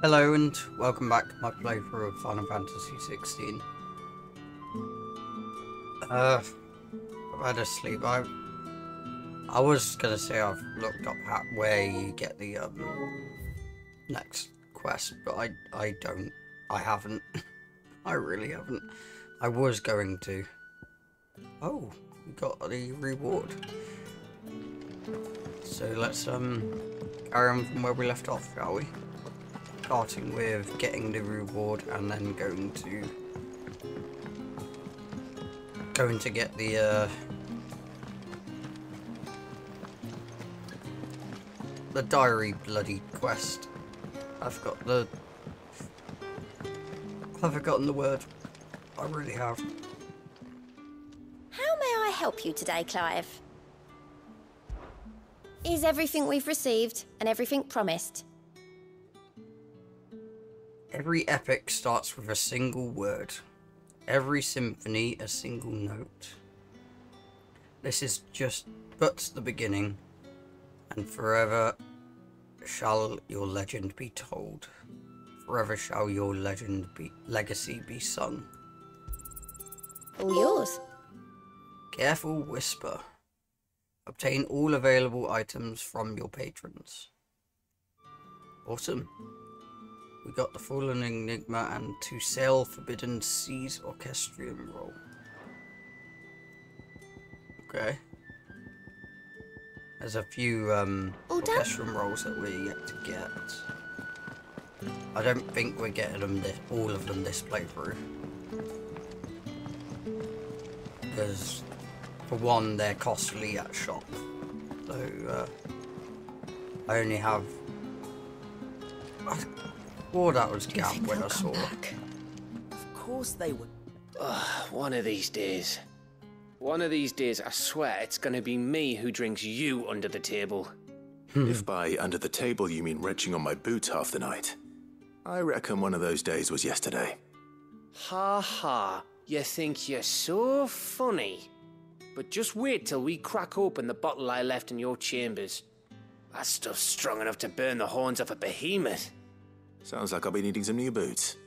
Hello and welcome back to my playthrough of Final Fantasy 16. I've had a sleep. I was gonna say I've looked up where you get the next quest, but I don't. I haven't. I really haven't. I was going to. Oh, we got the reward. So let's carry on from where we left off, shall we? Starting with getting the reward and then going to get the diary bloody quest. I've forgotten the word. I really have. How may I help you today, Clive? Is everything we've received and everything promised? Every epic starts with a single word. Every symphony a single note. This is just but the beginning, and forever shall your legend be told. Forever shall your legacy be sung. All yours. Careful whisper. Obtain all available items from your patrons. Awesome. We got the Fallen Enigma and To Sail Forbidden Seas Orchestrion roll. Okay. There's a few orchestrion rolls that we're yet to get. I don't think we're getting them all of them this playthrough. Because, for one, they're costly at shop. So, I only have... Oh, that was Gap when I saw it. Of course they would. One of these days. One of these days, I swear, it's gonna be me who drinks you under the table. If by under the table you mean retching on my boots half the night, I reckon one of those days was yesterday. Ha ha, you think you're so funny. But just wait till we crack open the bottle I left in your chambers. That stuff's strong enough to burn the horns off a behemoth. Sounds like I'll be needing some new boots.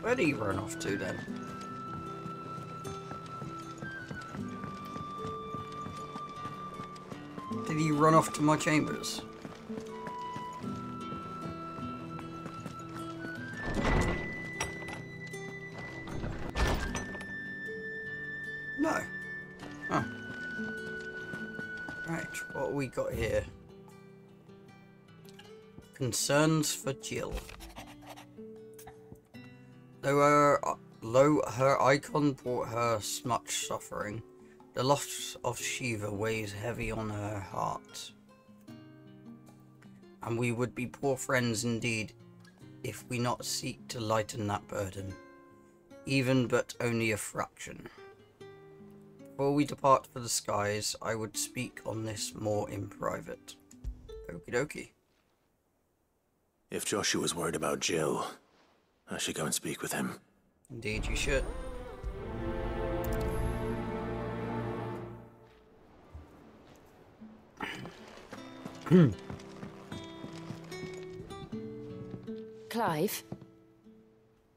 Where do you run off to then? Did he run off to my chambers? No. Huh. Right, what have we got here? Concerns for Jill. Though her icon brought her much suffering, the loss of Shiva weighs heavy on her heart. And we would be poor friends indeed if we not seek to lighten that burden, even but only a fraction. Before we depart for the skies, I would speak on this more in private. Okie dokie. If Joshua's worried about Jill, I should go and speak with him. Indeed you should. Clive,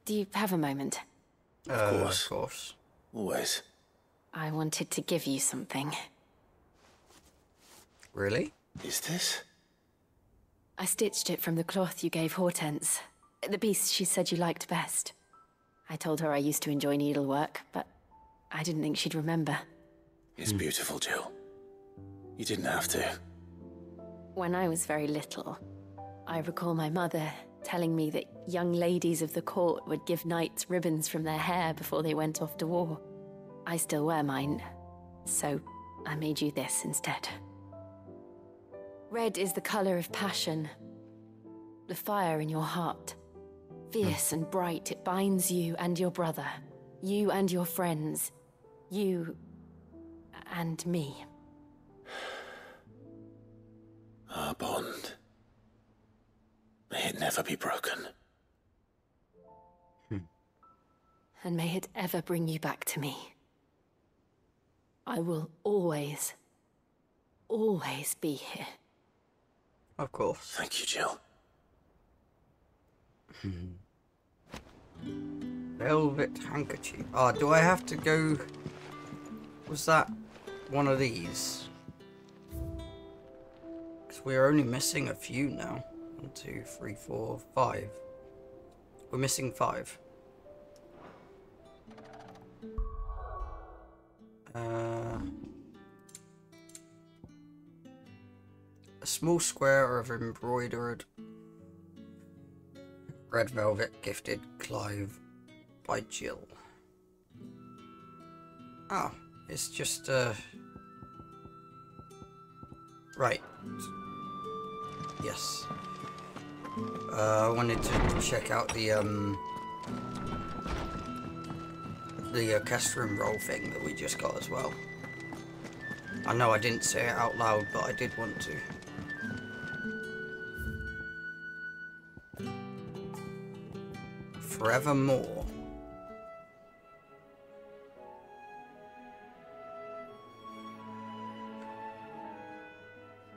do you have a moment? Of Of course. Always. I wanted to give you something. Really? Is this? I stitched it from the cloth you gave Hortense. The piece she said you liked best. I told her I used to enjoy needlework, but I didn't think she'd remember. It's beautiful, Jill. You didn't have to. When I was very little, I recall my mother telling me that young ladies of the court would give knights ribbons from their hair before they went off to war. I still wear mine, so I made you this instead. Red is the color of passion, the fire in your heart. Fierce and bright, it binds you and your brother, you and your friends, you and me. Our bond. May it never be broken. And may it ever bring you back to me. I will always, always be here. Of course. Thank you, Jill. Velvet handkerchief. Oh, do I have to go... Was that one of these? Because we're only missing a few now. 1, 2, 3, 4, 5. We're missing 5. A small square of embroidered red velvet gifted Clive by Jill. Oh, it's just right. Yes. I wanted to check out the castrum roll thing that we just got as well. I know I didn't say it out loud, but I did want to. Forevermore.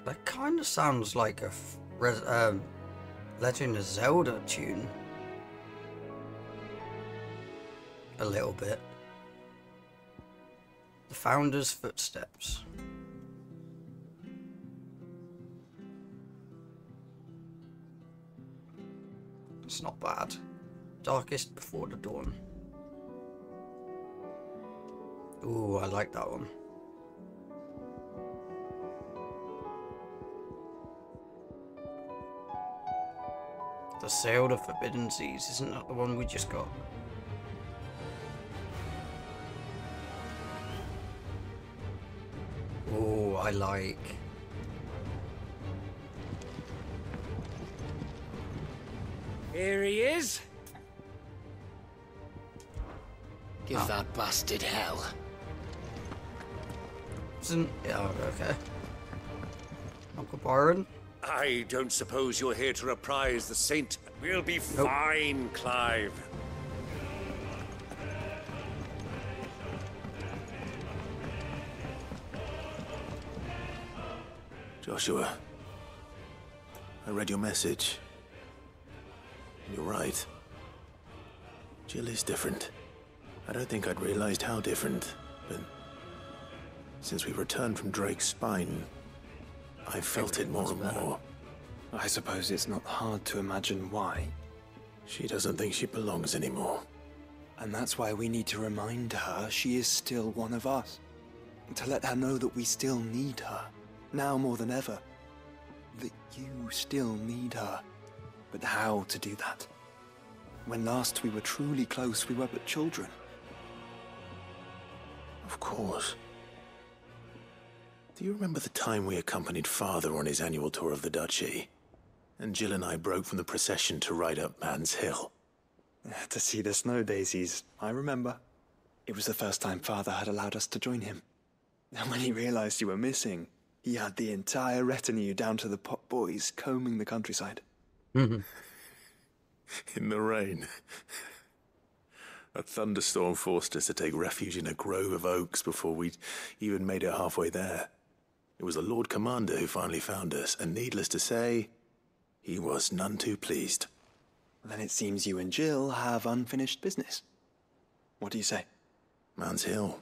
That kind of sounds like a Legend of Zelda tune. A little bit. The Founder's Footsteps. It's not bad. Darkest Before the Dawn. Ooh, I like that one. The Sail to Forbidden Seas, isn't that the one we just got? Ooh, I like. Here he is. Give that bastard hell. Isn't... Yeah, okay. Uncle Byron? I don't suppose you're here to reprise the saint. We'll be fine, Clive. Joshua, I read your message. You're right. Jill is different. I don't think I'd realized how different, but since we returned from Drake's Spine, I've felt it more and more. I suppose it's not hard to imagine why. She doesn't think she belongs anymore. And that's why we need to remind her she is still one of us. To let her know that we still need her, now more than ever. That you still need her. But how to do that? When last we were truly close, we were but children. Of course. Do you remember the time we accompanied Father on his annual tour of the Duchy? And Jill and I broke from the procession to ride up Man's Hill. To see the snow daisies, I remember. It was the first time Father had allowed us to join him. And when he realized you were missing, he had the entire retinue down to the pot boys combing the countryside. In the rain. A thunderstorm forced us to take refuge in a grove of oaks before we'd even made it halfway there. It was the Lord Commander who finally found us, and needless to say, he was none too pleased. Then it seems you and Jill have unfinished business. What do you say? Man's Hill.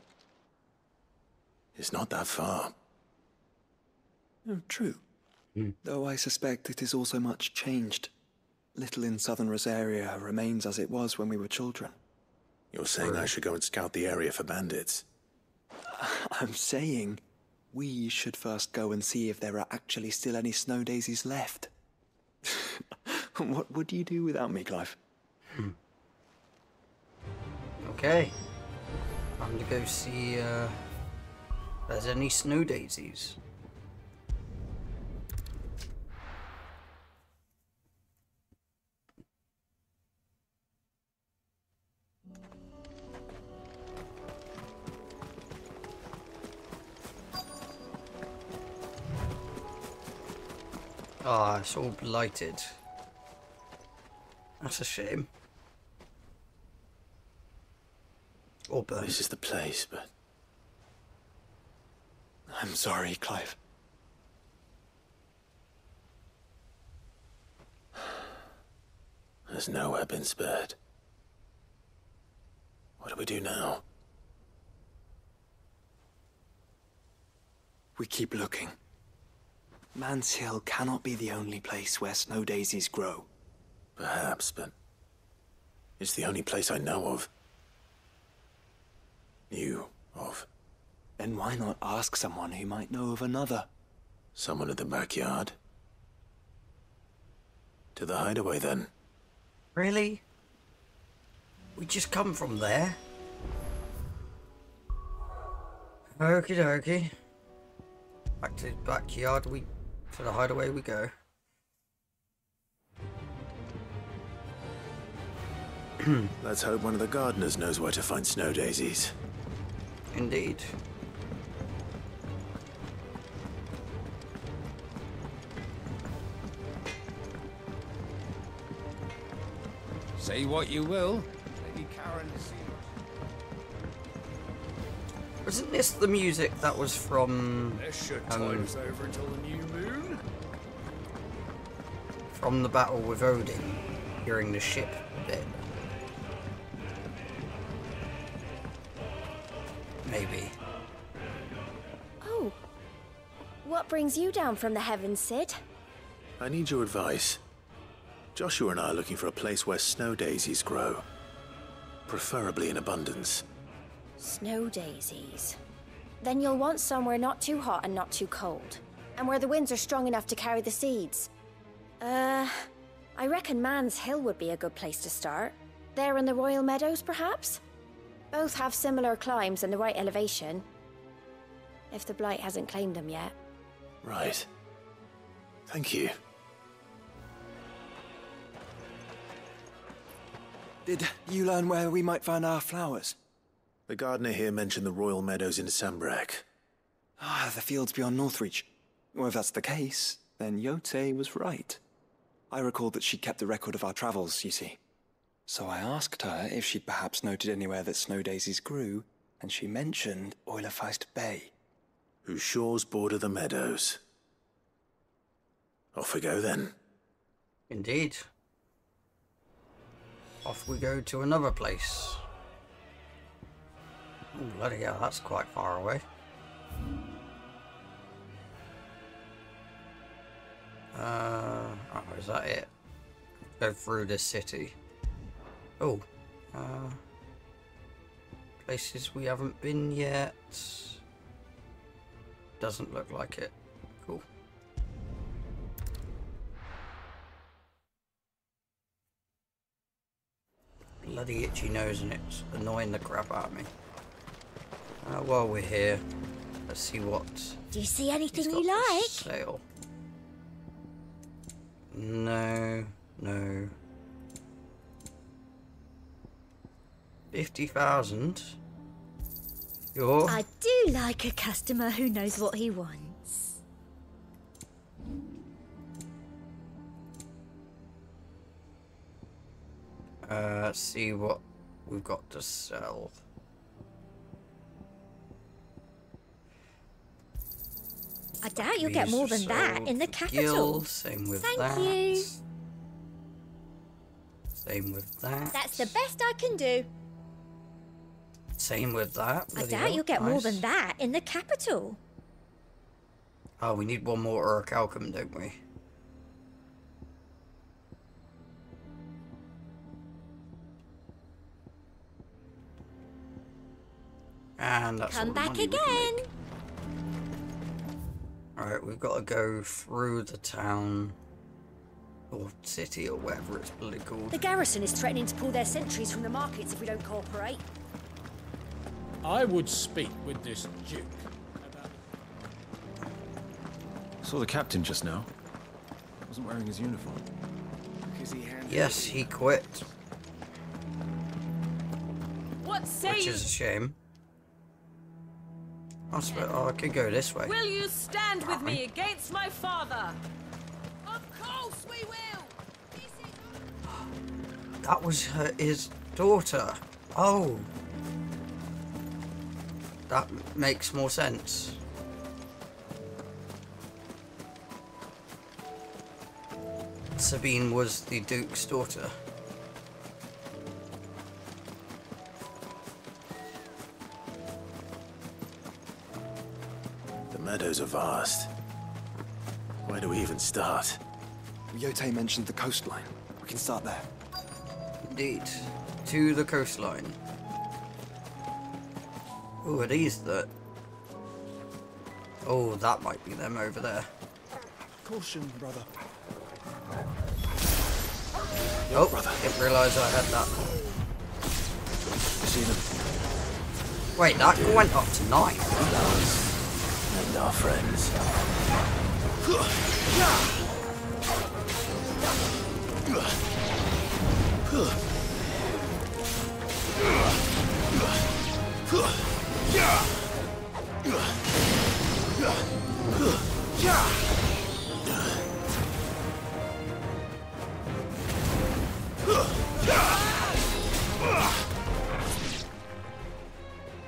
It's not that far. Oh, true. Though I suspect it is also much changed. Little in southern Rosaria remains as it was when we were children. You're saying I should go and scout the area for bandits? I'm saying we should first go and see if there are actually still any snow daisies left. What would you do without me, Clive? Okay. Time to go see if there's any snow daisies. Ah, it's all blighted. That's a shame. Or burnt. This is the place, but I'm sorry, Clive. There's nowhere been spared. What do we do now? We keep looking. Man's Hill cannot be the only place where snow daisies grow. Perhaps, but it's the only place I know of. Knew of. Then why not ask someone who might know of another? Someone at the backyard? To the hideaway, then. Really? We just come from there? Okie dokie. Back to the backyard, to the hideaway we go. Let's hope one of the gardeners knows where to find snow daisies. Indeed. Say what you will. Lady Karen is... Wasn't this the music that was from... This should tide us over until the new moon. From the battle with Odin, hearing the ship bit? Maybe. Oh. What brings you down from the heavens, Cid? I need your advice. Joshua and I are looking for a place where snow daisies grow. Preferably in abundance. Snow daisies. Then you'll want somewhere not too hot and not too cold. And where the winds are strong enough to carry the seeds. I reckon Man's Hill would be a good place to start. There in the Royal Meadows, perhaps? Both have similar climbs and the right elevation. If the Blight hasn't claimed them yet. Right. Thank you. Did you learn where we might find our flowers? The gardener here mentioned the Royal Meadows in Sambrak. Ah, the fields beyond Northreach. Well, if that's the case, then Yote was right. I recalled that she kept the record of our travels, you see. So I asked her if she'd perhaps noted anywhere that snow daisies grew, and she mentioned Oilafeist Bay. Whose shores border the meadows. Off we go then. Indeed. Off we go to another place. Oh, bloody hell, that's quite far away. Oh, is that it? Go through this city. Oh, places we haven't been yet. Doesn't look like it. Cool. Bloody itchy nose, and it's annoying the crap out of me. While we're here, let's see what. Do you see anything you for like? sale. No, no. 50,000. You're. I do like a customer who knows what he wants. Let's see what we've got to sell. I doubt you'll get more than that in the capital. Same with Thank that. you. Same with that. That's the best I can do. Same with that. I Bloody doubt hell, you'll get more nice. than that in the capital. Oh, we need one more orichalcum, don't we? And that's Come all the back money we can again. make. Alright, we've got to go through the town. Or city, or whatever it's bloody called. The garrison is threatening to pull their sentries from the markets if we don't cooperate. I would speak with this Duke. Saw the captain just now. Wasn't wearing his uniform. Yes, he quit. What say Which you? is a shame. I could go this way. Will you stand with me against my father? Of course we will! That was his daughter. Oh. That makes more sense. Sabine was the Duke's daughter. The meadows are vast. Where do we even start? Yote mentioned the coastline. We can start there. Indeed. To the coastline. Oh, are these the... Oh, that might be them over there. Caution, brother. Oh, brother. Didn't realise I had that. You see them? Wait, that went up to 9. And our friends.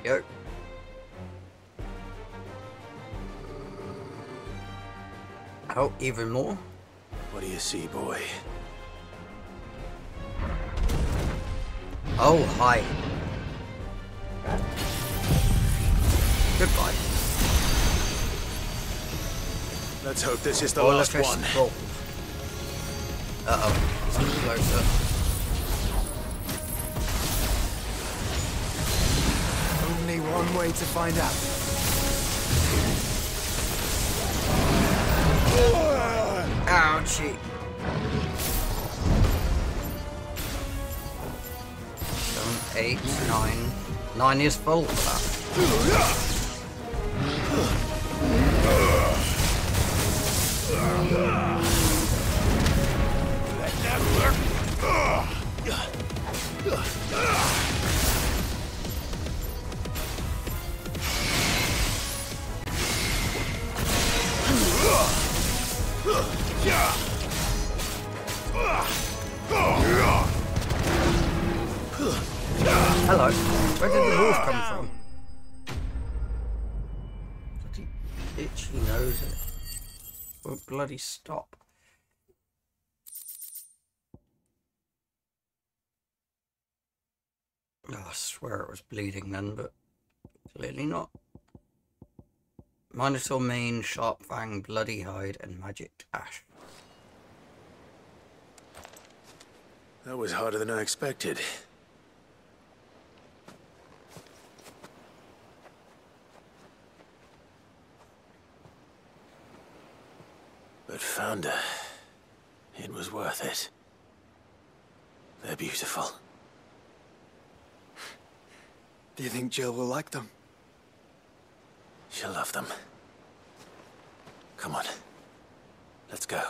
Yo. Oh, even more? What do you see, boy? Oh, hi. Goodbye. Let's hope this is the last one. Uh-oh. It's getting closer. Only one way to find out. Ouchie. 7, 8, 9. 9 is full for that. Hello. Where did the wolf come from? Bloody itchy nose. It won't bloody stop. Oh, I swear it was bleeding then, but clearly not. Minotaur mane, sharp fang, bloody hide, and magic ash. That was harder than I expected. But found her. It was worth it. They're beautiful. Do you think Jill will like them? She'll love them. Come on. Let's go.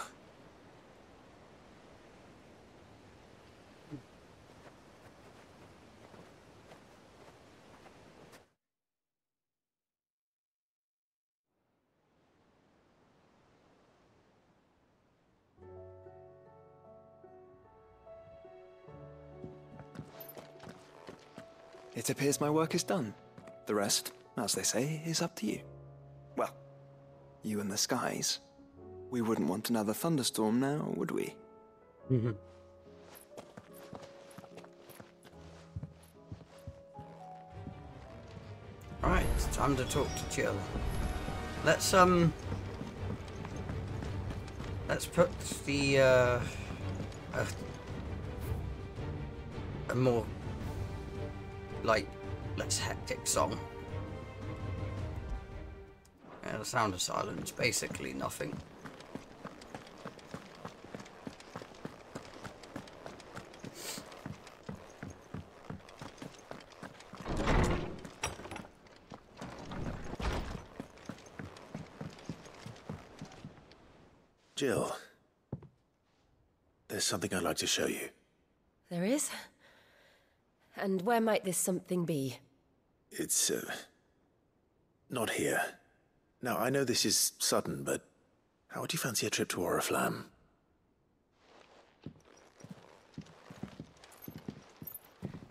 It appears my work is done. The rest, as they say, is up to you. Well, you and the skies. We wouldn't want another thunderstorm now, would we? Mm-hmm. Right, it's time to talk to Jill. Let's put the a more like less hectic song. Yeah, the Sound of Silence, basically nothing. Jill, there's something I'd like to show you. There is? And where might this something be? It's, not here. Now, I know this is sudden, but how would you fancy a trip to Oriflamme?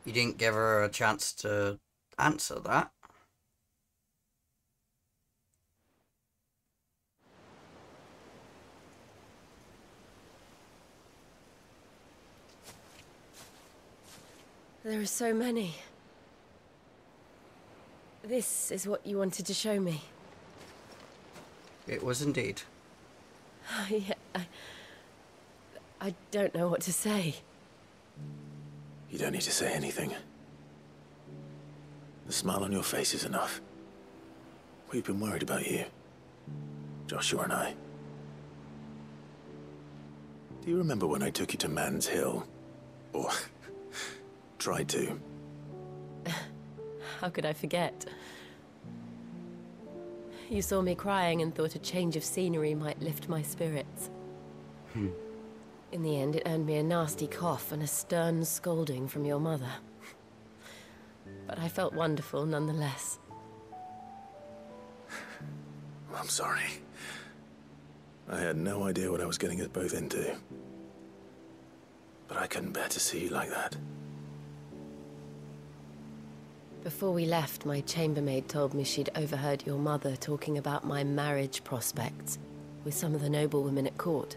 You didn't give her a chance to answer that. There are so many. This is what you wanted to show me. It was indeed. Yeah, I don't know what to say. You don't need to say anything. The smile on your face is enough. We've been worried about you. Joshua and I. Do you remember when I took you to Man's Hill? Or tried to? How could I forget? You saw me crying and thought a change of scenery might lift my spirits. In the end, it earned me a nasty cough and a stern scolding from your mother. But I felt wonderful nonetheless. I'm sorry. I had no idea what I was getting us both into. But I couldn't bear to see you like that. Before we left, my chambermaid told me she'd overheard your mother talking about my marriage prospects with some of the noblewomen at court.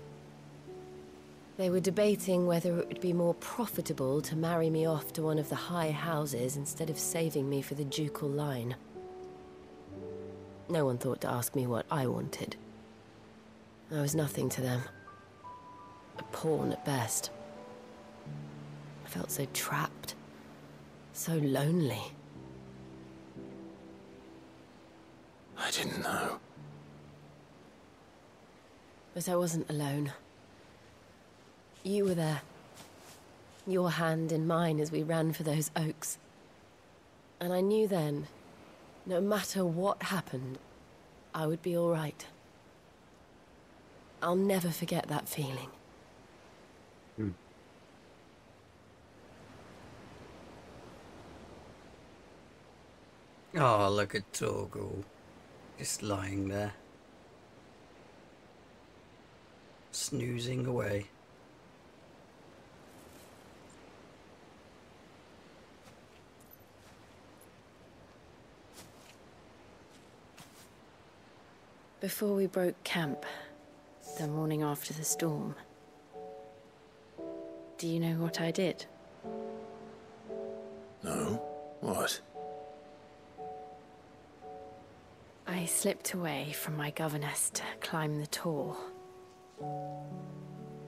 They were debating whether it would be more profitable to marry me off to one of the high houses instead of saving me for the ducal line. No one thought to ask me what I wanted. I was nothing to them. A pawn at best. I felt so trapped. So lonely. I didn't know. But I wasn't alone. You were there. Your hand in mine as we ran for those oaks. And I knew then, no matter what happened, I would be all right. I'll never forget that feeling. Oh, look at Torgal. Just lying there. Snoozing away. Before we broke camp, the morning after the storm, do you know what I did? No? What? I slipped away from my governess to climb the tor.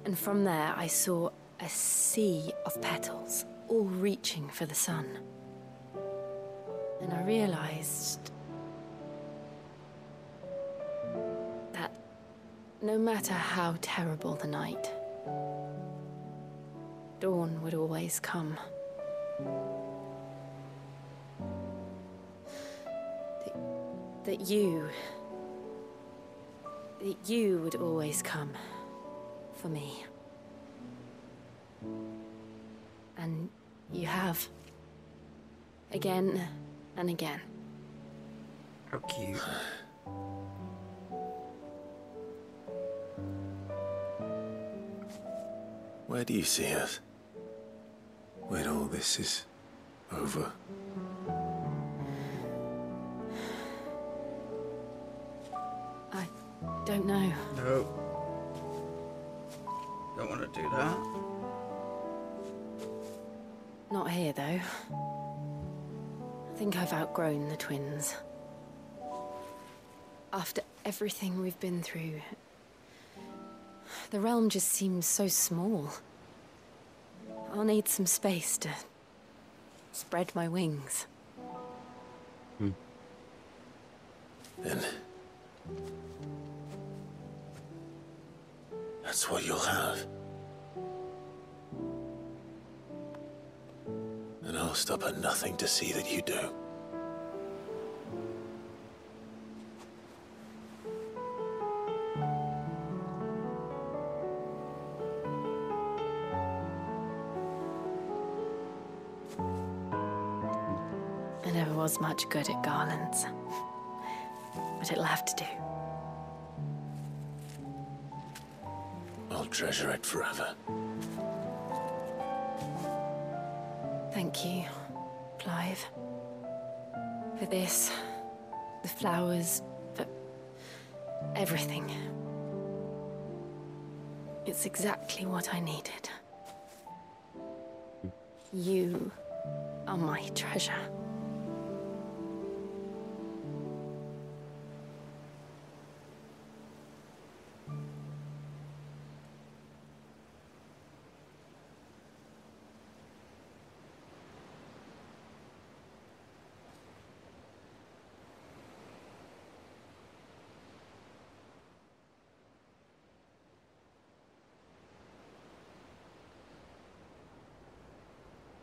And from there I saw a sea of petals, all reaching for the sun. And I realized that no matter how terrible the night, dawn would always come. That you would always come for me. And you have. Again and again. How cute. Where do you see us? When all this is over? I don't know. No. Don't want to do that. Not here, though. I think I've outgrown the twins. After everything we've been through, the realm just seems so small. I'll need some space to spread my wings. Then that's what you'll have. And I'll stop at nothing to see that you do. I never was much good at garlands, but it'll have to do. I'll treasure it forever. Thank you, Clive. For this, the flowers, for everything. It's exactly what I needed. You Oh, my treasure.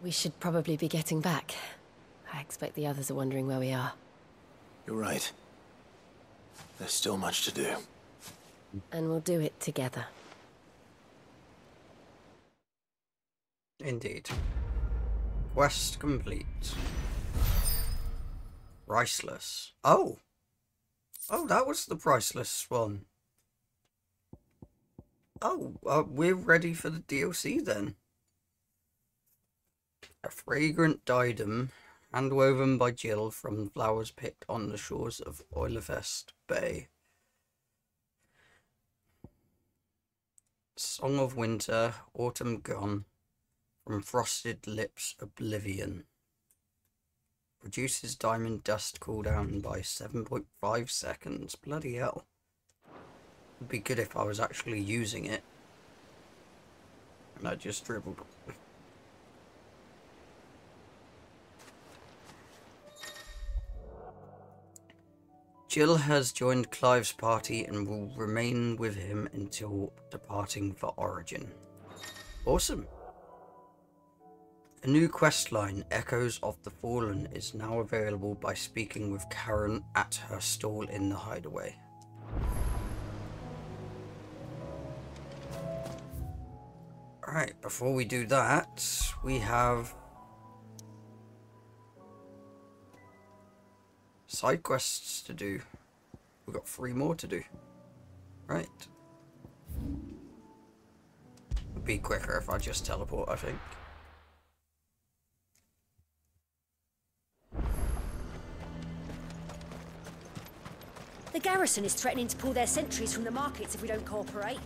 We should probably be getting back. I expect the others are wondering where we are. You're right. There's still much to do. And we'll do it together. Indeed. Quest complete. Priceless. Oh! Oh, that was the priceless one. Oh, we're ready for the DLC then. A fragrant diadem, handwoven by Jill from flowers picked on the shores of Oilefest Bay. Song of Winter, Autumn Gone, from Frosted Lips Oblivion. Reduces diamond dust cooldown by 7.5 seconds. Bloody hell. It'd be good if I was actually using it. And I just dribbled. Jill has joined Clive's party and will remain with him until departing for Origin. Awesome. A new questline, Echoes of the Fallen, is now available by speaking with Karen at her stall in the Hideaway. Alright, before we do that, we have side quests to do. We've got 3 more to do. Right. It'd be quicker if I just teleport, I think. The garrison is threatening to pull their sentries from the markets if we don't cooperate.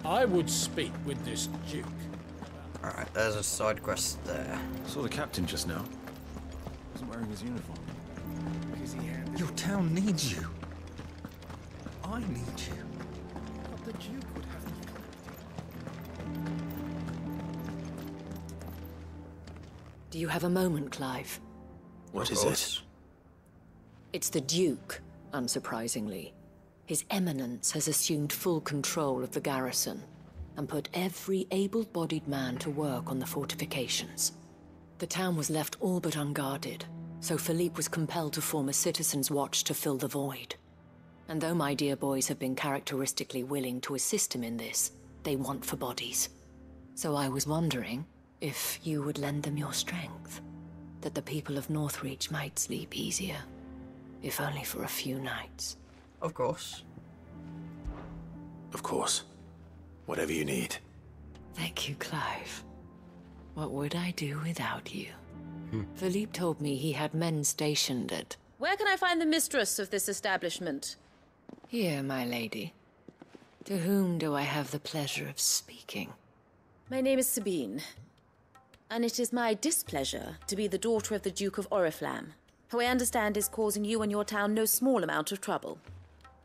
I would speak with this duke. Alright, there's a side quest there. Saw the captain just now. Wasn't wearing his uniform. Your town needs you. I need you. But the duke would have me. Do you have a moment, Clive? What is it? It's the Duke, unsurprisingly. His Eminence has assumed full control of the garrison and put every able-bodied man to work on the fortifications. The town was left all but unguarded, so Philippe was compelled to form a citizens' watch to fill the void. And though my dear boys have been characteristically willing to assist him in this, they want for bodies. So I was wondering if you would lend them your strength, that the people of Northreach might sleep easier, if only for a few nights. Of course. Of course. Whatever you need. Thank you, Clive. What would I do without you? Philippe told me he had men stationed at... Where can I find the mistress of this establishment? Here, my lady. To whom do I have the pleasure of speaking? My name is Sabine, and it is my displeasure to be the daughter of the Duke of Oriflamme, who I understand is causing you and your town no small amount of trouble.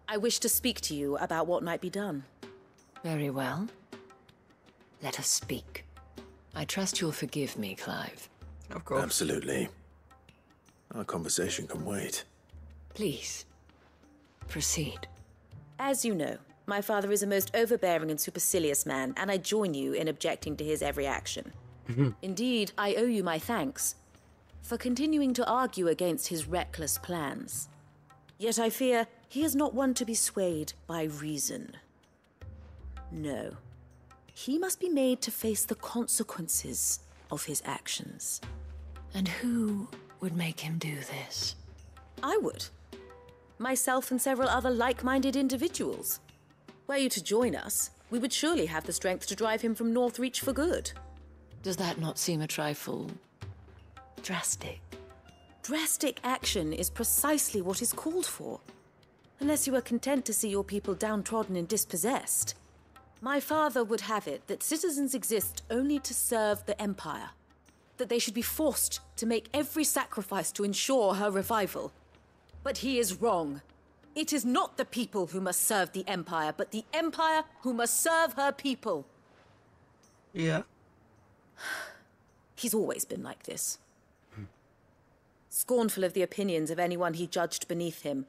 I wish to speak to you about what might be done. Very well. Let us speak. I trust you'll forgive me, Clive. Of course. Absolutely. Our conversation can wait. Please, proceed. As you know, my father is a most overbearing and supercilious man, and I join you in objecting to his every action. Indeed, I owe you my thanks for continuing to argue against his reckless plans. Yet I fear he is not one to be swayed by reason. No. He must be made to face the consequences of his actions. And who would make him do this? I would. Myself and several other like-minded individuals. Were you to join us, we would surely have the strength to drive him from Northreach for good. Does that not seem a trifle... drastic? Drastic action is precisely what is called for. Unless you are content to see your people downtrodden and dispossessed. My father would have it that citizens exist only to serve the Empire. that they should be forced to make every sacrifice to ensure her revival. But he is wrong. It is not the people who must serve the Empire, but the Empire who must serve her people. Yeah. He's always been like this. Scornful of the opinions of anyone he judged beneath him.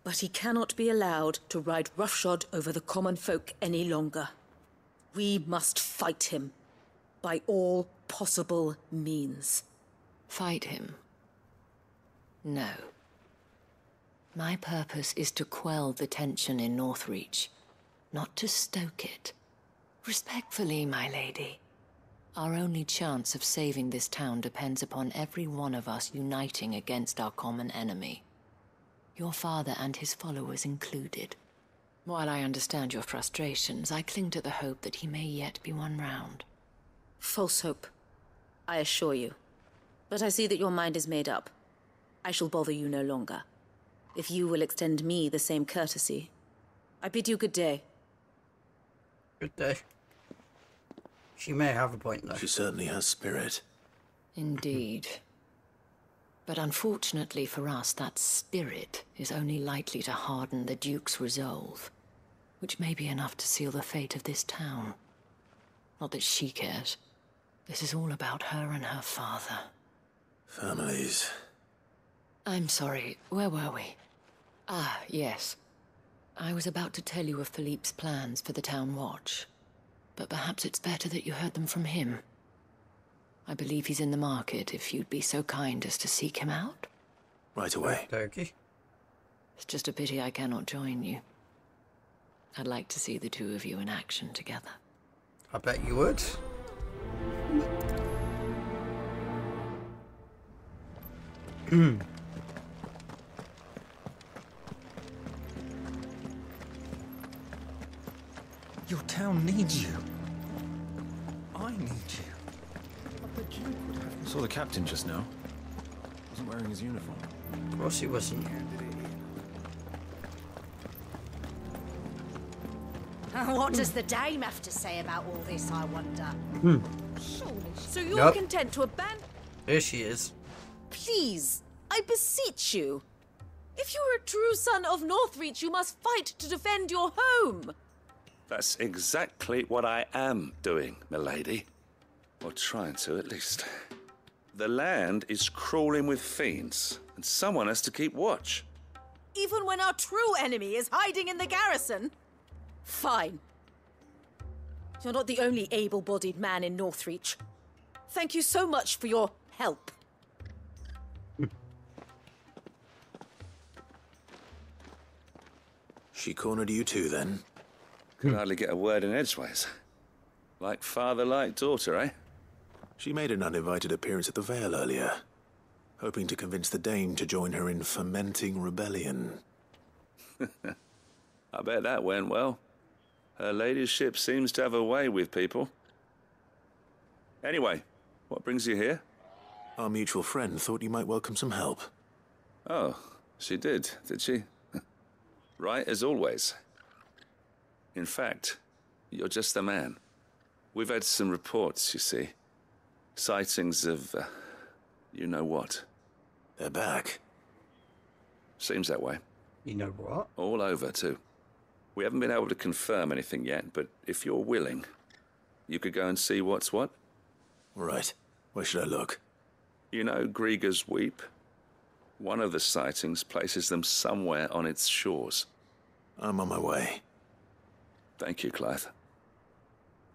But he cannot be allowed to ride roughshod over the common folk any longer. We must fight him. By all possible means. Fight him? No. My purpose is to quell the tension in Northreach, not to stoke it. Respectfully, my lady. Our only chance of saving this town depends upon every one of us uniting against our common enemy. Your father and his followers included. While I understand your frustrations, I cling to the hope that he may yet be won round. False hope, I assure you. But I see that your mind is made up. I shall bother you no longer. If you will extend me the same courtesy, I bid you good day. Good day. She may have a point, though. She certainly has spirit. Indeed. But unfortunately for us, that spirit is only likely to harden the Duke's resolve, which may be enough to seal the fate of this town. Not that she cares. This is all about her and her father. Families. I'm sorry, where were we? Ah, yes. I was about to tell you of Philippe's plans for the town watch, but perhaps it's better that you heard them from him. I believe he's in the market, if you'd be so kind as to seek him out. Right away. Turkey. It's just a pity I cannot join you. I'd like to see the two of you in action together. I bet you would. Your town needs you. I need you. I saw the captain just now. Wasn't wearing his uniform. Of course he wasn't. What does the dame have to say about all this, I wonder? So you're Nope. content to abandon... Here she is. Please, I beseech you. If you are a true son of Northreach, you must fight to defend your home. That's exactly what I am doing, milady. Or trying to, at least. The land is crawling with fiends, and someone has to keep watch. Even when our true enemy is hiding in the garrison? Fine. You're not the only able-bodied man in Northreach. Thank you so much for your help. She cornered you too, then? Could hardly get a word in edgeways. Like father, like daughter, eh? She made an uninvited appearance at the Vale earlier, hoping to convince the Dame to join her in fomenting rebellion. I bet that went well. Her ladyship seems to have a way with people. Anyway, what brings you here? Our mutual friend thought you might welcome some help. Oh, she did she? Right as always. In fact, you're just the man. We've had some reports, you see. Sightings of, you know what. They're back. Seems that way. You know what? All over, too. We haven't been able to confirm anything yet, but if you're willing, you could go and see what's what. Right. Where should I look? You know Grieger's Weep? One of the sightings places them somewhere on its shores. I'm on my way. Thank you, Clive.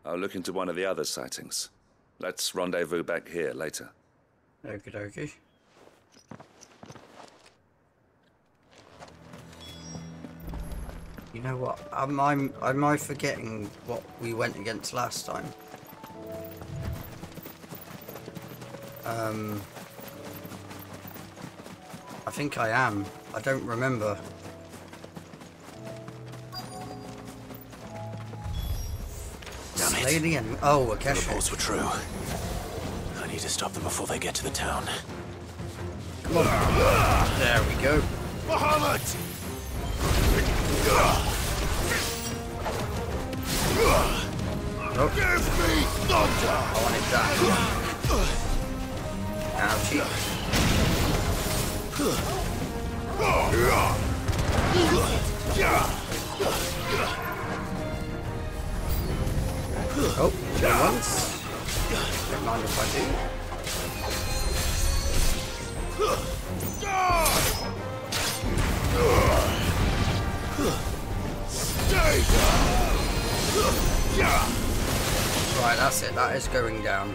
I'll look into one of the other sightings. Let's rendezvous back here later. Okie dokie. You know what? Am I forgetting what we went against last time? I think I am. I don't remember. Damn it. Slay the enemy. Oh, The Akesh. reports were true. I need to stop them before they get to the town. Come on. There we go. Muhammad! Nope. Give me thunder! I wanted that. Ouchie. Oh, go once. Don't mind if I do. Right, that's it. That is going down.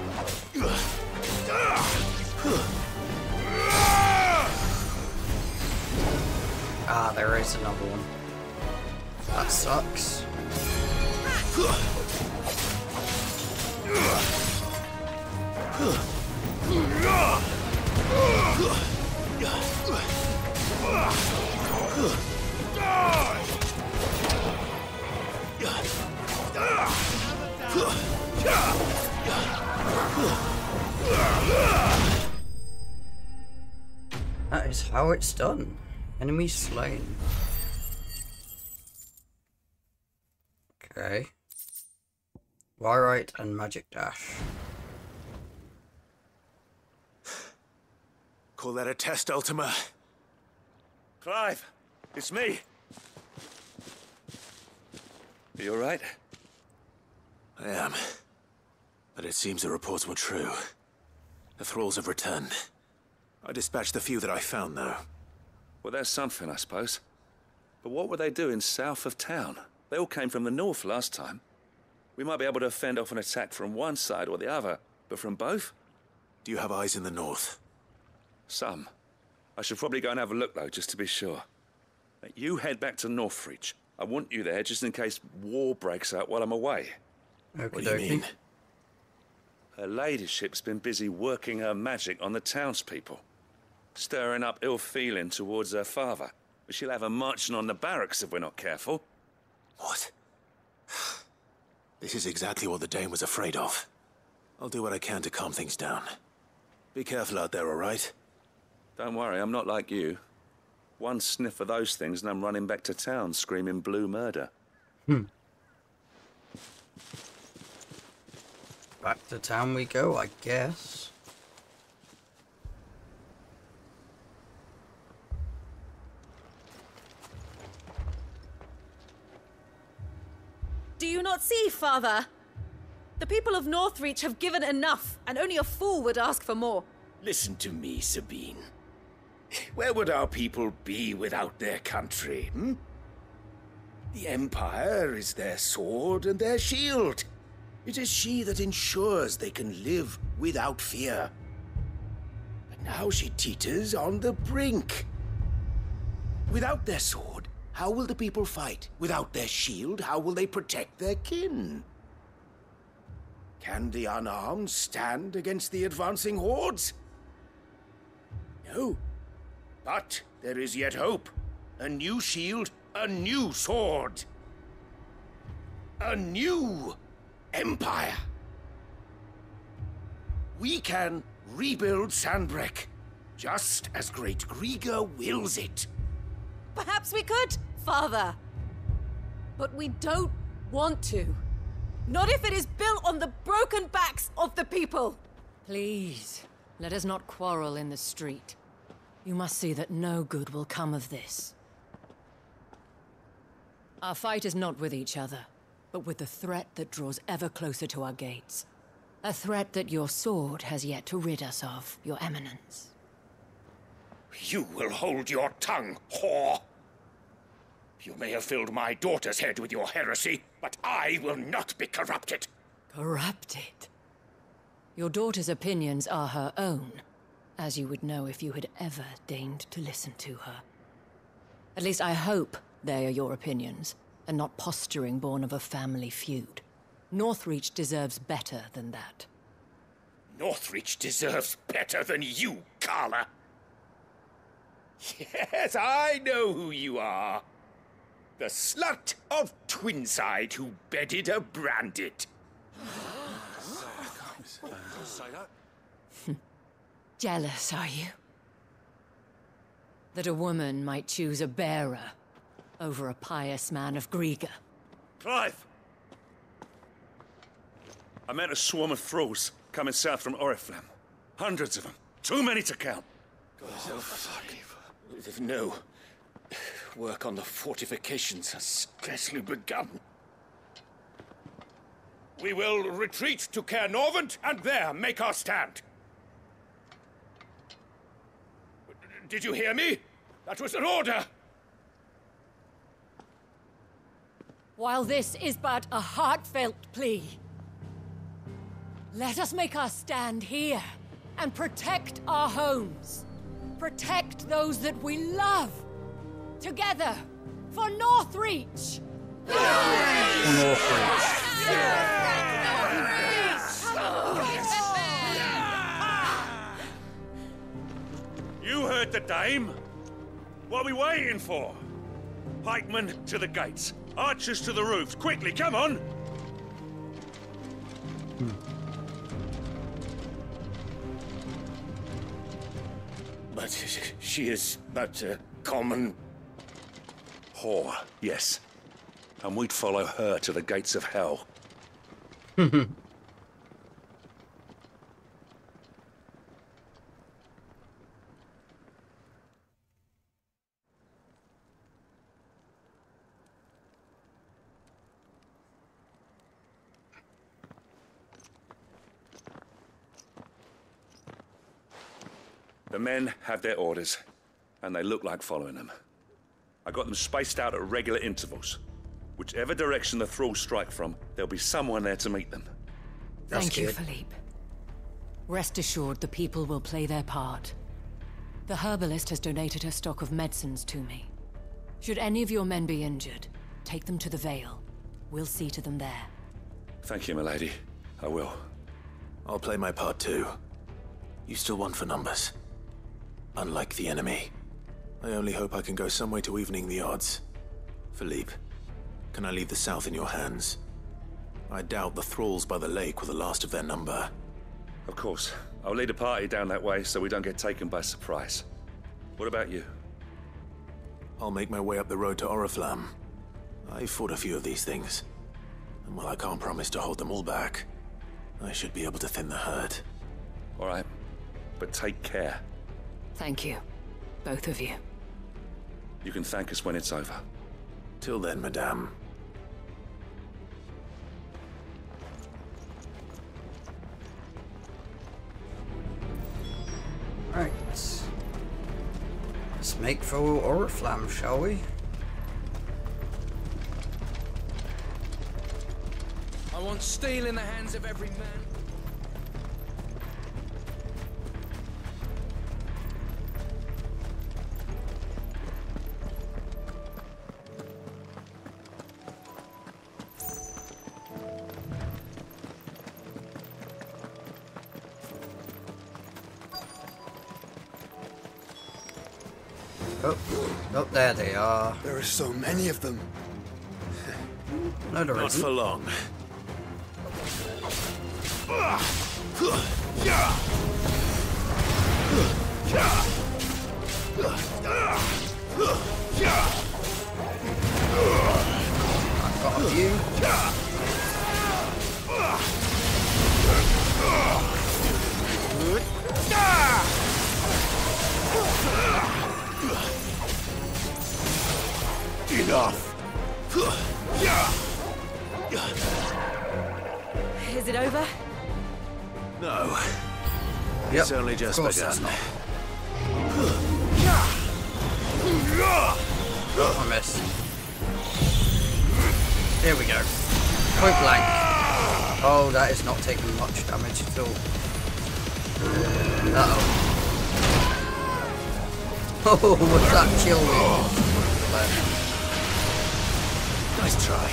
Ah, there is another one. That sucks. That is how it's done. Enemy slain. Okay. Wyrite and Magic Dash. Call that a test, Ultima? Clive, it's me. Are you alright? I am. But it seems the reports were true. The thralls have returned. I dispatched the few that I found, though. Well, that's something, I suppose. But what were they doing south of town? They all came from the north last time. We might be able to fend off an attack from one side or the other, but from both? Do you have eyes in the north? Some. I should probably go and have a look, though, just to be sure. You head back to Northreach. I want you there just in case war breaks out while I'm away. What do you mean? Her ladyship's been busy working her magic on the townspeople, stirring up ill feeling towards her father. But she'll have her marching on the barracks if we're not careful. What? This is exactly what the Dane was afraid of. I'll do what I can to calm things down. Be careful out there, all right? Don't worry, I'm not like you. One sniff of those things and I'm running back to town screaming blue murder. Back to town we go, I guess. Do you not see, Father? The people of Northreach have given enough, and only a fool would ask for more. Listen to me, Sabine. Where would our people be without their country, hmm? The Empire is their sword and their shield. It is she that ensures they can live without fear. But now she teeters on the brink. Without their sword, how will the people fight? Without their shield, how will they protect their kin? Can the unarmed stand against the advancing hordes? No. But there is yet hope. A new shield, a new sword. A new empire. We can rebuild Sanbreque, just as Great Griga wills it. Perhaps we could, Father. But we don't want to. Not if it is built on the broken backs of the people. Please, let us not quarrel in the street. You must see that no good will come of this. Our fight is not with each other, but with the threat that draws ever closer to our gates. A threat that your sword has yet to rid us of, Your Eminence. You will hold your tongue, whore! You may have filled my daughter's head with your heresy, but I will not be corrupted. Corrupted? Your daughter's opinions are her own, as you would know if you had ever deigned to listen to her. At least I hope they are your opinions, and not posturing born of a family feud. Northreach deserves better than that. Northreach deserves better than you, Carla. Yes, I know who you are. The slut of Twinside who bedded a Branded. Jealous, are you? That a woman might choose a bearer over a pious man of Griga. Clive! I met a swarm of thralls coming south from Oriflamme. Hundreds of them. Too many to count. Oh, fuck. No. Work on the fortifications has scarcely begun. We will retreat to Caer Norvent and there make our stand. Did you hear me? That was an order! While this is but a heartfelt plea, let us make our stand here and protect our homes. Protect those that we love. Together, for Northreach! You heard the dame. What are we waiting for? Pikemen to the gates. Archers to the roofs. Quickly, come on! But she is but a common... whore, yes. And we'd follow her to the gates of hell. The men have their orders, and they look like following them. I got them spaced out at regular intervals. Whichever direction the thralls strike from, there'll be someone there to meet them. Thank you, Philippe. Rest assured the people will play their part. The herbalist has donated her stock of medicines to me. Should any of your men be injured, take them to the Vale. We'll see to them there. Thank you, milady. I will. I'll play my part too. You still want for numbers. Unlike the enemy. I only hope I can go some way to evening the odds. Philippe, can I leave the south in your hands? I doubt the thralls by the lake were the last of their number. Of course. I'll lead a party down that way so we don't get taken by surprise. What about you? I'll make my way up the road to Oriflamme. I fought a few of these things. And while I can't promise to hold them all back, I should be able to thin the herd. All right. But take care. Thank you. Both of you. You can thank us when it's over. Till then, madame. Right. Let's make for Oriflamme, shall we? I want steel in the hands of every man. Oh, there they are. There are so many of them. No, there Not isn't. for long. I've got a few. Enough. Is it over? No. Yep, It's only just of course begun. it's not. I missed. Here we go. Point blank. Oh, that is not taking much damage at all. Uh-oh. Oh, was that chill? Nice try.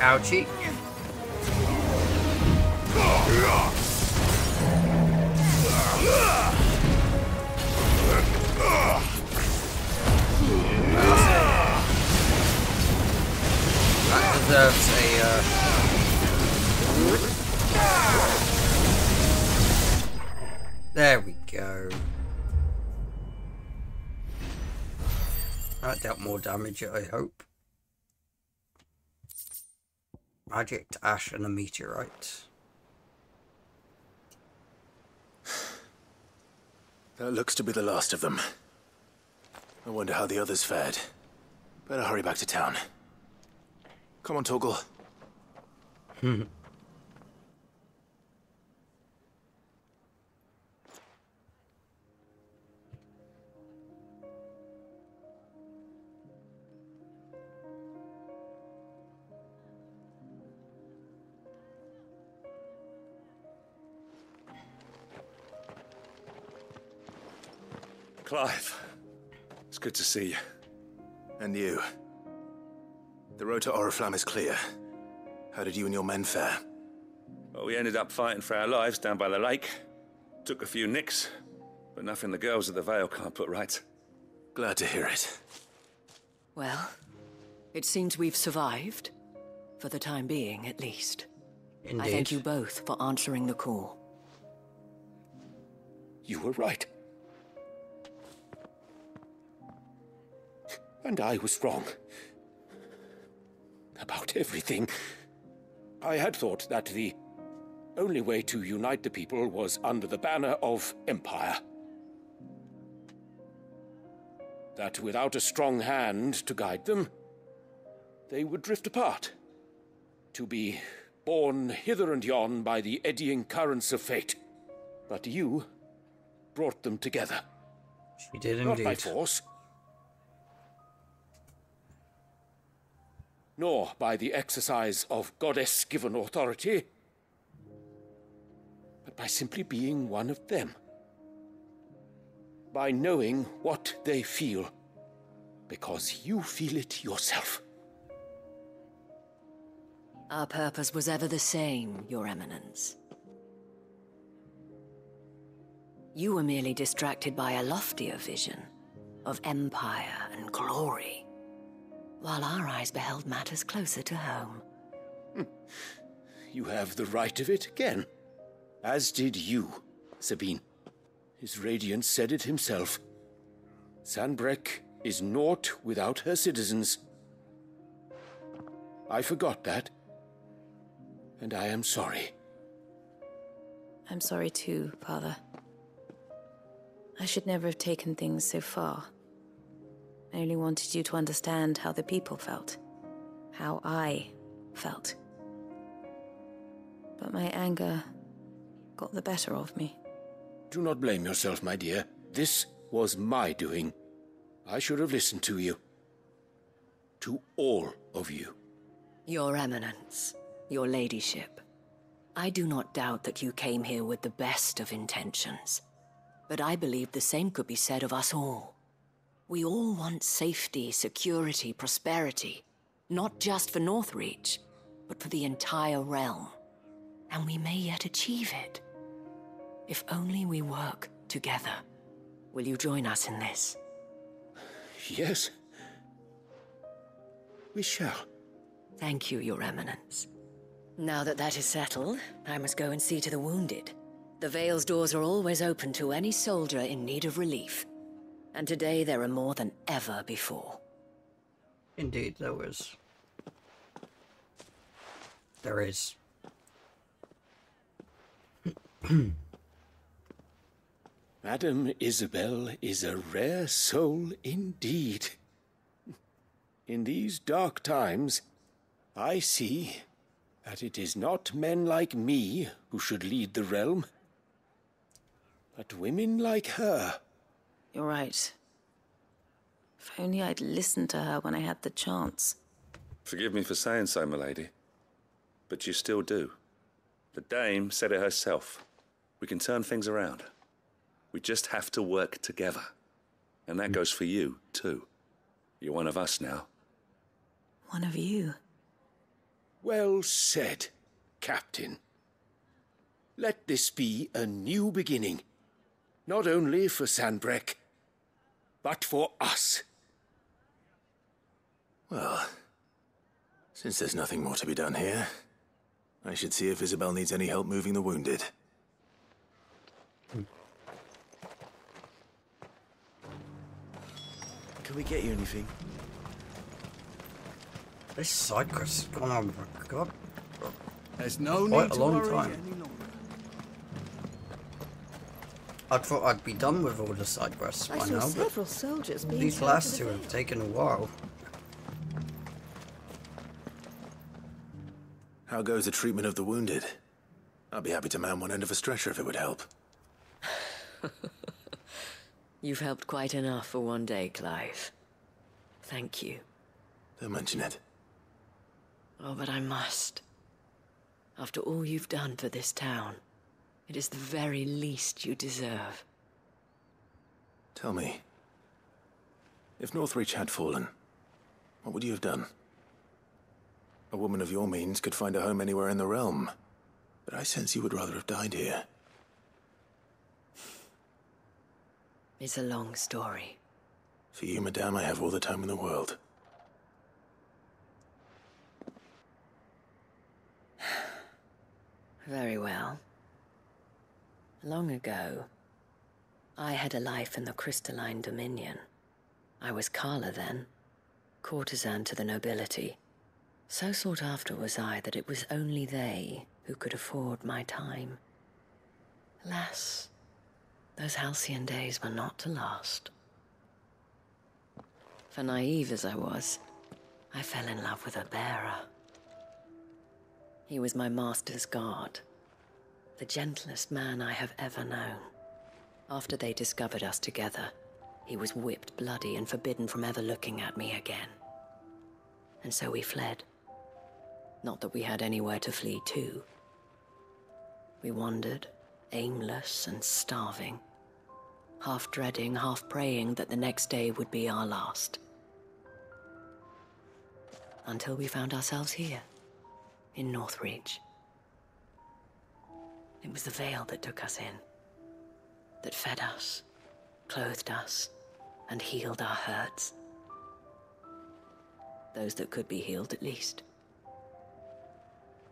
Ouchie. That deserves a There we go. That dealt more damage, I hope. Magic, ash, and a meteorite. That looks to be the last of them. I wonder how the others fared. Better hurry back to town. Come on, Torgal. Clive, it's good to see you. And you. The road to Oriflamme is clear. How did you and your men fare? Well, we ended up fighting for our lives down by the lake. Took a few nicks, but nothing the girls of the Vale can't put right. Glad to hear it. Well, it seems we've survived. For the time being, at least. Indeed. I thank you both for answering the call. You were right. And I was wrong. About everything. I had thought that the only way to unite the people was under the banner of Empire. That without a strong hand to guide them, they would drift apart. To be borne hither and yon by the eddying currents of fate. But you brought them together. She did indeed. Not by force. Nor by the exercise of goddess-given authority, but by simply being one of them. By knowing what they feel, because you feel it yourself. Our purpose was ever the same, Your Eminence. You were merely distracted by a loftier vision of empire and glory, while our eyes beheld matters closer to home. You have the right of it again. As did you, Sabine. His radiance said it himself. Sanbreque is naught without her citizens. I forgot that. And I am sorry. I'm sorry too, Father. I should never have taken things so far. I only wanted you to understand how the people felt. How I felt. But my anger got the better of me. Do not blame yourself, my dear. This was my doing. I should have listened to you. To all of you. Your Eminence, your Ladyship, I do not doubt that you came here with the best of intentions. But I believe the same could be said of us all. We all want safety, security, prosperity. Not just for Northreach, but for the entire realm. And we may yet achieve it. If only we work together. Will you join us in this? Yes. We shall. Thank you, Your Eminence. Now that that is settled, I must go and see to the wounded. The Vale's doors are always open to any soldier in need of relief. And today there are more than ever before. Indeed, there is. There is. Madame Isabel is a rare soul indeed. In these dark times, I see that it is not men like me who should lead the realm, but women like her. You're right. If only I'd listened to her when I had the chance. Forgive me for saying so, milady, but you still do. The Dame said it herself. We can turn things around. We just have to work together. And that goes for you, too. You're one of us now. One of you? Well said, Captain. Let this be a new beginning. Not only for Sanbreque, but for us. Well, since there's nothing more to be done here, I should see if Isabel needs any help moving the wounded. Can we get you anything? This side quest has gone on for God. There's no Quite need a to long worry time. any longer. I thought I'd be done with all the side quests by I saw now, but several soldiers being these taken last to two the have Vale. taken a while. How goes the treatment of the wounded? I'd be happy to man one end of a stretcher if it would help. You've helped quite enough for one day, Clive. Thank you. Don't mention it. Oh, but I must. After all you've done for this town, it is the very least you deserve. Tell me, if Northreach had fallen, what would you have done? A woman of your means could find a home anywhere in the realm, but I sense you would rather have died here. It's a long story. For you, madame, I have all the time in the world. Very well. Long ago, I had a life in the Crystalline Dominion. I was Carla then, courtesan to the nobility. So sought after was I that it was only they who could afford my time. Alas, those halcyon days were not to last. For naive as I was, I fell in love with a bearer. He was my master's guard, the gentlest man I have ever known. After they discovered us together, he was whipped bloody and forbidden from ever looking at me again. And so we fled. Not that we had anywhere to flee to. We wandered, aimless and starving, half dreading, half praying that the next day would be our last. Until we found ourselves here, in Northreach. It was the Vale that took us in, that fed us, clothed us, and healed our hurts. Those that could be healed, at least.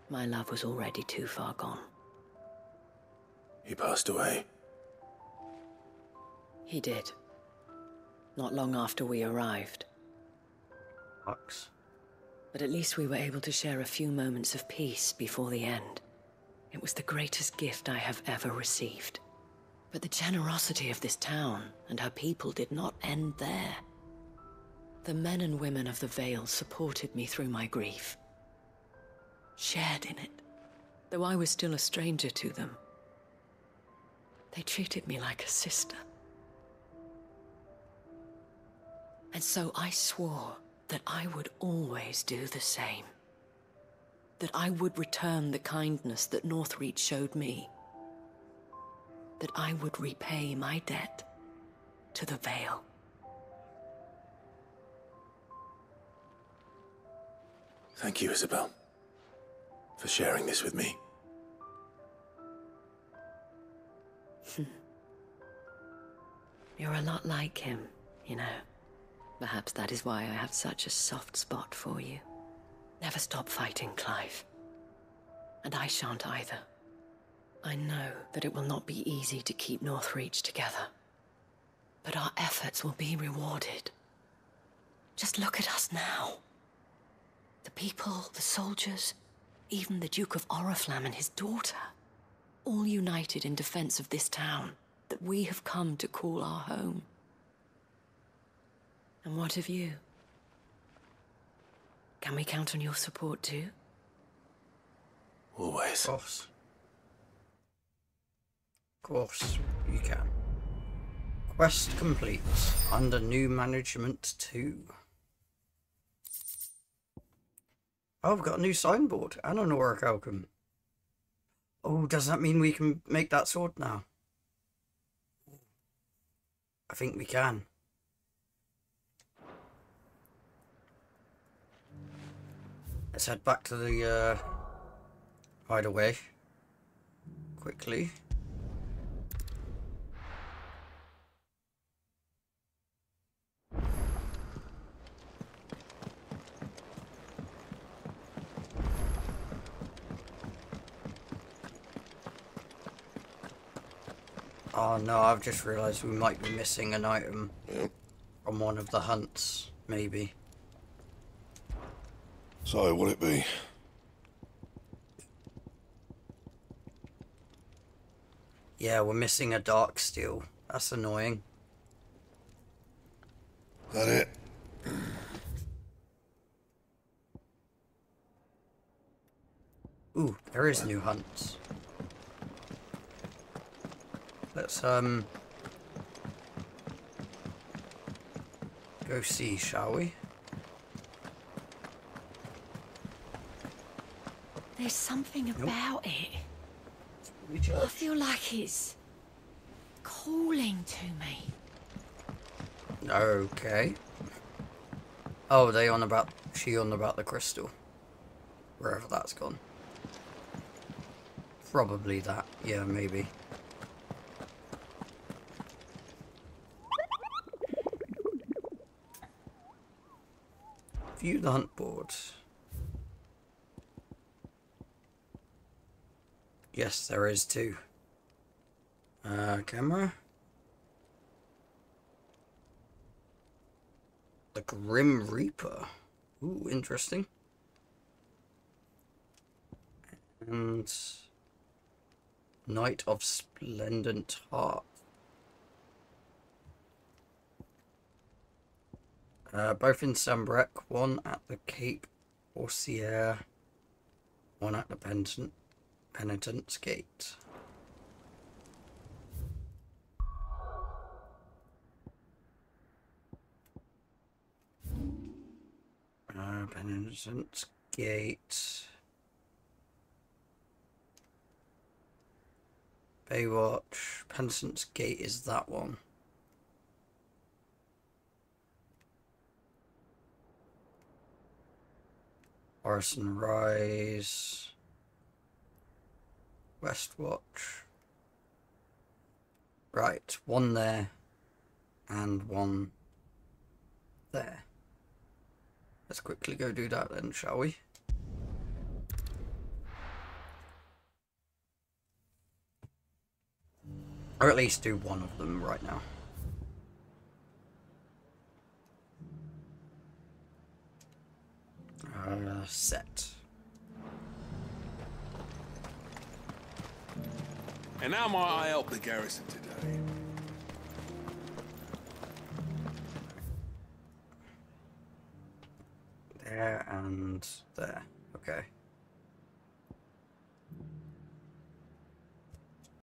My love was already too far gone. He passed away. He did. Not long after we arrived. Hux. But at least we were able to share a few moments of peace before the end. It was the greatest gift I have ever received. But the generosity of this town and her people did not end there. The men and women of the Vale supported me through my grief. Shared in it, though I was still a stranger to them. They treated me like a sister. And so I swore that I would always do the same. That I would return the kindness that Northreach showed me. That I would repay my debt to the Vale. Thank you, Isabel, for sharing this with me. You're a lot like him, you know. Perhaps that is why I have such a soft spot for you. Never stop fighting, Clive. And I shan't either. I know that it will not be easy to keep Northreach together. But our efforts will be rewarded. Just look at us now. The people, the soldiers, even the Duke of Oriflamme and his daughter, all united in defense of this town that we have come to call our home. And what of you? Can we count on your support too? Always. Of course, you can. Quest complete. Under new management 2. Oh, we've got a new signboard and an Auric Alchem. Oh, does that mean we can make that sword now? I think we can. Let's head back to the hideaway quickly. Oh no, I've just realised we might be missing an item. from one of the hunts, maybe. So, what'll it be? Yeah, we're missing a dark steel. That's annoying. That it? Ooh, there is new hunts. Let's go see, shall we? There's something about it. I feel like it's calling to me. Okay. Oh, she on about the crystal. Wherever that's gone. Probably that. Yeah, maybe. View the hunt board. Yes, there is too. Camera. The Grim Reaper. Ooh, interesting. And Knight of Splendent Heart. Both in Sambrec, one at the Cape Orsier, one at the Penitent's Gate. Penitent's Gate. Baywatch. Penitent's Gate is that one. Orison Rise. Westwatch. Right, one there and one there. Let's quickly go do that then, shall we? Or at least do one of them right now. Set. And how might I help the garrison today? There and there. Okay.